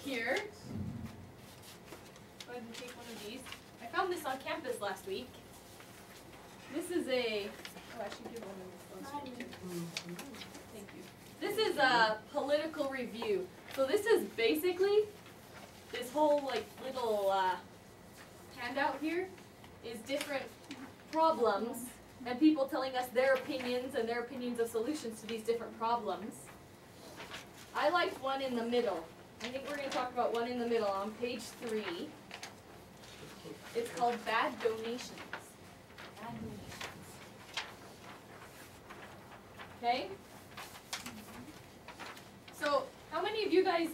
here. Go ahead and take one of these. I found this on campus last week. This is a, oh, I should give one of those too. Thank you. This is a political review. So this is basically, this whole like little handout here is different problems and people telling us their opinions and their opinions of solutions to these different problems. I liked one in the middle. I think we're going to talk about one in the middle on page 3. It's called Bad Donations. Bad Donations. Okay? So, how many of you guys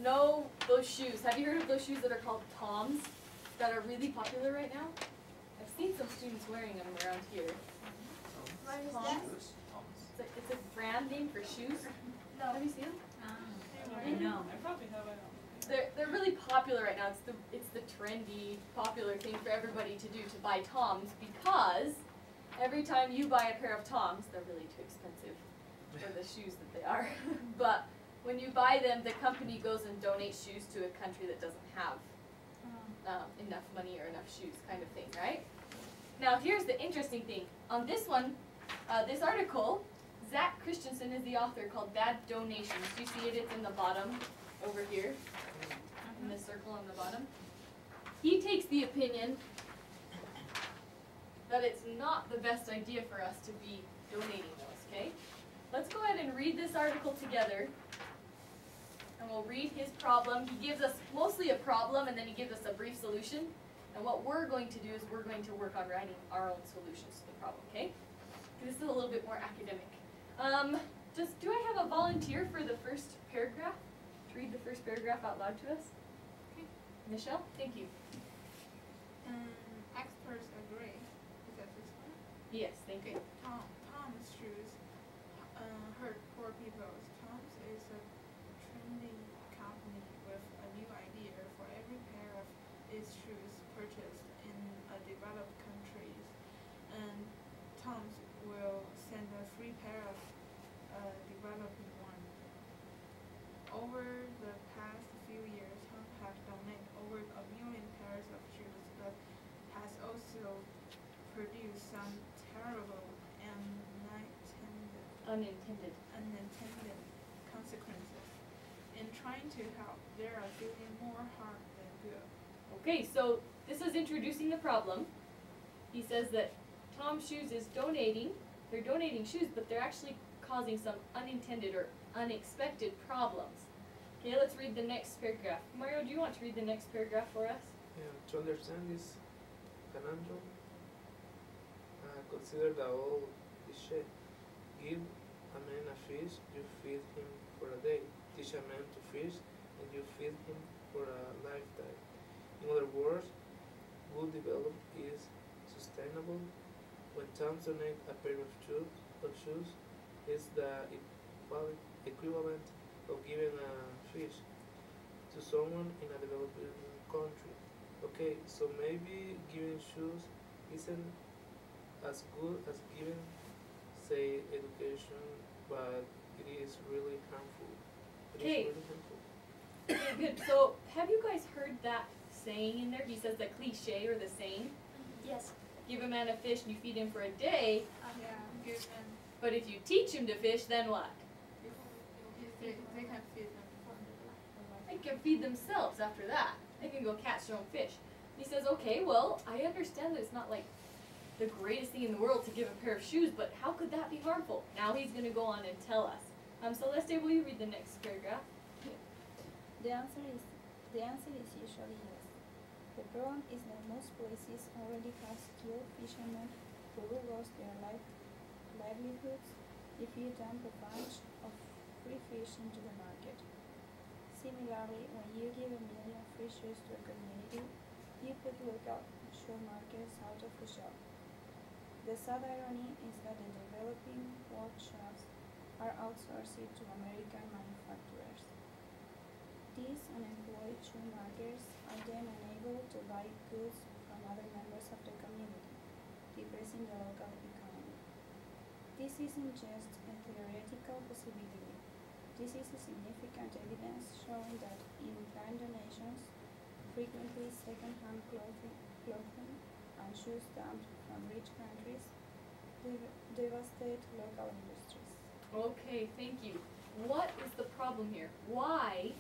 know those shoes? Have you heard of those shoes that are called Toms that are really popular right now? I've seen some students wearing them around here. What is Toms? It's a brand name for shoes. No. Have you seen them? I know. I probably have, I don't. They're really popular right now. It's the trendy, popular thing for everybody to do, to buy Toms, because every time you buy a pair of Toms, they're really too expensive for the shoes that they are. But when you buy them, the company goes and donates shoes to a country that doesn't have enough money or enough shoes, kind of thing, right? Now here's the interesting thing. On this one, this article, Zach Christensen is the author, called Bad Donations. Do you see it? It's in the bottom over here, in the circle on the bottom. He takes the opinion that it's not the best idea for us to be donating those, okay? Let's go ahead and read this article together, and we'll read his problem. He gives us mostly a problem, and then he gives us a brief solution. And what we're going to do is we're going to work on writing our own solutions to the problem, okay? This is a little bit more academic. Do I have a volunteer for the first paragraph? To read the first paragraph out loud to us? Okay. Michelle, thank you. Experts agree. Is that this one? Yes, thank you. Tom's shoes hurt poor people. Tom's is a trendy company with a new idea for every pair of its shoes purchased in developed countries. And Tom's will send a free pair of developing one. Over the past few years, Tom has donated over 1 million pairs of shoes, but has also produced some terrible and unintended consequences. In trying to help, they are doing more harm than good. Okay, so this is introducing the problem. He says that Tom's Shoes is they're donating shoes, but they're actually causing some unintended or unexpected problems. Okay, let's read the next paragraph. Mario, do you want to read the next paragraph for us? Yeah, to understand this conundrum, consider the old cliché. Give a man a fish, you feed him for a day. Teach a man to fish, and you feed him for a lifetime. In other words, good development is sustainable. When Tom donates a pair of shoes, it's the equivalent of giving a fish to someone in a developing country. Okay, so maybe giving shoes isn't as good as giving, say, education, but it is really harmful. Okay. Okay, good. So, have you guys heard that saying in there? He says the cliche or the saying. Yes. Give a man a fish and you feed him for a day. Yeah, good. And But if you teach him to fish, then what? they can feed them. They can feed themselves after that. They can go catch their own fish. He says, okay, well, I understand that it's not like the greatest thing in the world to give a pair of shoes, but how could that be harmful? Now he's going to go on and tell us. Celeste, will you read the next paragraph? The answer is usually yes. The problem is that most places already have skilled fishermen who will lose their livelihoods if you dump a bunch of free fish into the market. Similarly, when you give 1 million free shoes to a community, you put local shoe markets out of the shop. The sad irony is that the developing workshops are outsourced to American manufacturers. These unemployed shoe marketers are then unable to buy goods from other members of the community, depressing the local economy. This isn't just a theoretical possibility. This is a significant evidence showing that in kind donations, frequently second-hand clothing and shoes dumped from rich countries devastate local industries. Okay, thank you. What is the problem here? Why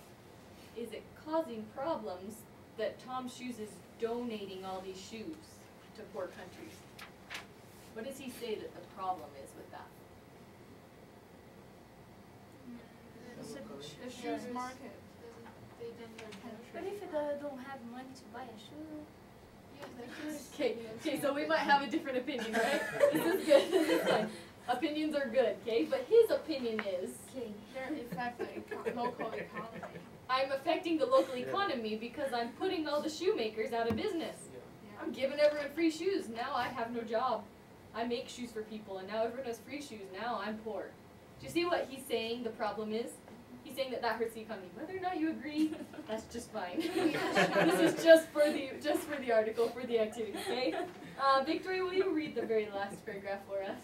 is it causing problems that Tom Shoes is donating all these shoes to poor countries? What does he say that the problem is with that? The shoes market. But if they don't have money to buy a shoe, Okay, so we might have a different opinion, right? This is good, this is fine. Opinions are good, okay? But his opinion is, okay. They're affecting local economy. I'm affecting the local economy because I'm putting all the shoemakers out of business. Yeah. I'm giving everyone free shoes, now I have no job. I make shoes for people and now everyone has free shoes, now I'm poor. Do you see what he's saying the problem is? He's saying that hurts the economy. Whether or not you agree, that's just fine. This is just for the article, for the activity, okay? Victoria, will you read the very last paragraph for us?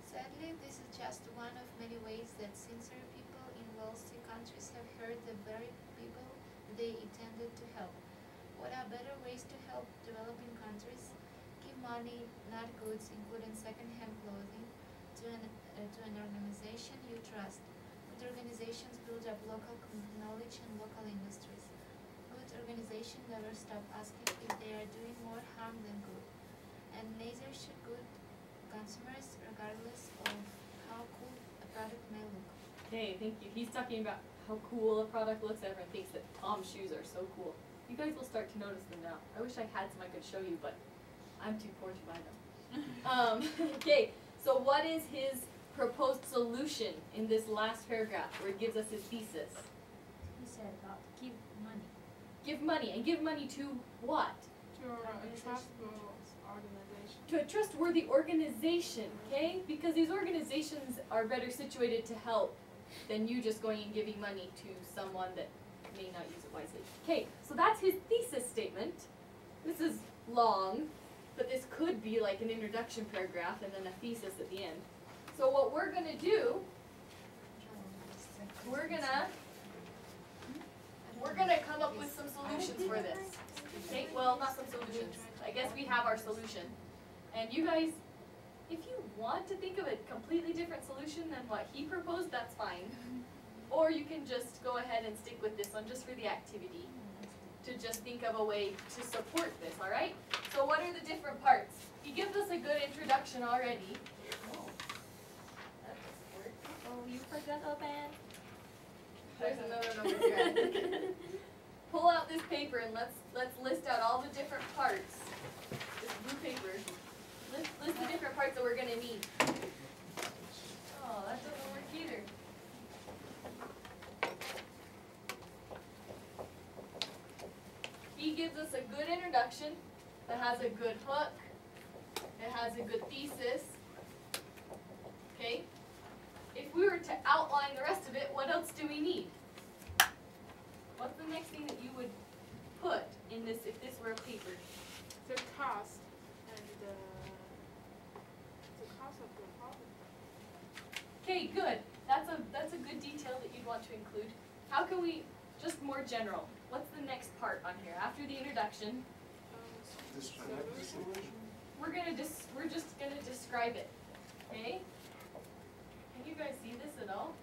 Sadly, this is just one of many ways that sincere people in wealthy countries have hurt the very people they intended to help. What are better ways to help developing countries? Give money, not goods, including second-hand clothing, to an organization you trust. Good organizations build up local knowledge and local industries. Good organizations never stop asking if they are doing more harm than good. And neither should good consumers, regardless of how cool a product may look. Okay, thank you. He's talking about how cool a product looks. Everyone thinks that Tom's shoes are so cool. You guys will start to notice them now. I wish I had some I could show you, but I'm too poor to buy them. Okay, so what is his proposed solution in this last paragraph where it gives us his thesis? He said about give money. Give money, and give money to what? To a trustable organization. To a trustworthy organization, okay? Because these organizations are better situated to help than you just going and giving money to someone that may not use it wisely. Okay, so that's his thesis statement. This is long, but this could be like an introduction paragraph and then a thesis at the end. So what we're gonna do, we're gonna come up with some solutions for this. Okay, well, not some solutions. I guess we have our solution. And you guys, if you want to think of a completely different solution than what he proposed, that's fine. Or you can just go ahead and stick with this one just for the activity, to just think of a way to support this, alright? So what are the different parts? He gives us a good introduction already. Oh, that doesn't work. Oh, you forgot a pen. There's another number here. Pull out this paper and let's list out all the different parts. This blue paper. List the different parts that we're gonna need. Oh, that doesn't work either. He gives us a good introduction that has a good hook. It has a good thesis. Okay? If we were to outline the rest of it, what else do we need? What's the next thing that you would put in this if this were a paper? The cost and the cost of the problem. Okay, good. That's a good detail that you'd want to include. How can we, just more general, what's the next part on here? After the introduction, Describe the solution. we're just gonna describe it. Okay? Can you guys see this at all?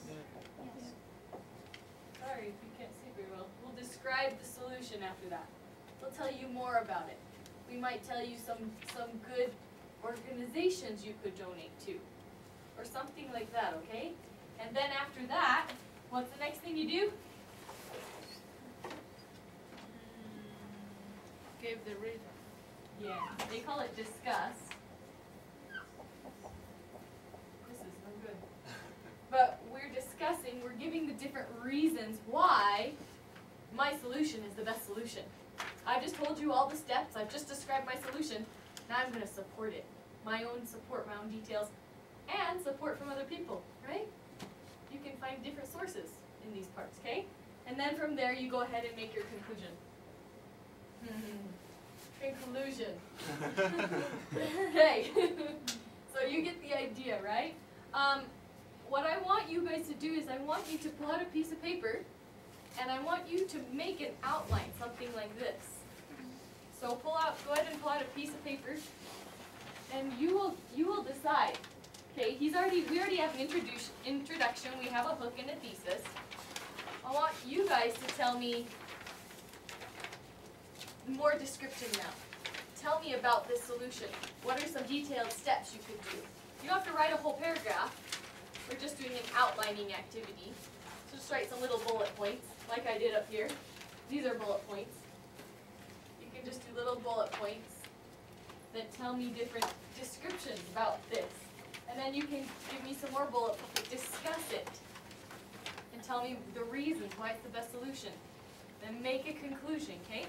Yes. Sorry if you can't see very well. We'll describe the solution after that. We'll tell you more about it. We might tell you some good organizations you could donate to, or something like that, okay? And then after that, what's the next thing you do? Give the reason. Yeah, they call it discuss. This is no good. But we're discussing, we're giving the different reasons why my solution is the best solution. I just told you all the steps, I've just described my solution, now I'm gonna support it. My own support, my own details, and support from other people, right? You can find different sources in these parts, okay? And then from there you go ahead and make your conclusion. Conclusion. Okay. So you get the idea, right? What I want you you guys to do is I want you to pull out a piece of paper and I want you to make an outline, something like this. So go ahead and pull out a piece of paper and you will decide. Okay, we already have an introduction, we have a hook and a thesis. I want you guys to tell me more description now. Tell me about this solution. What are some detailed steps you could do? You don't have to write a whole paragraph. We're just doing an outlining activity. So just write some little bullet points, like I did up here. These are bullet points. You can just do little bullet points that tell me different descriptions about this. And then you can give me some more bullet points, discuss it, and tell me the reasons why it's the best solution. Then make a conclusion, okay?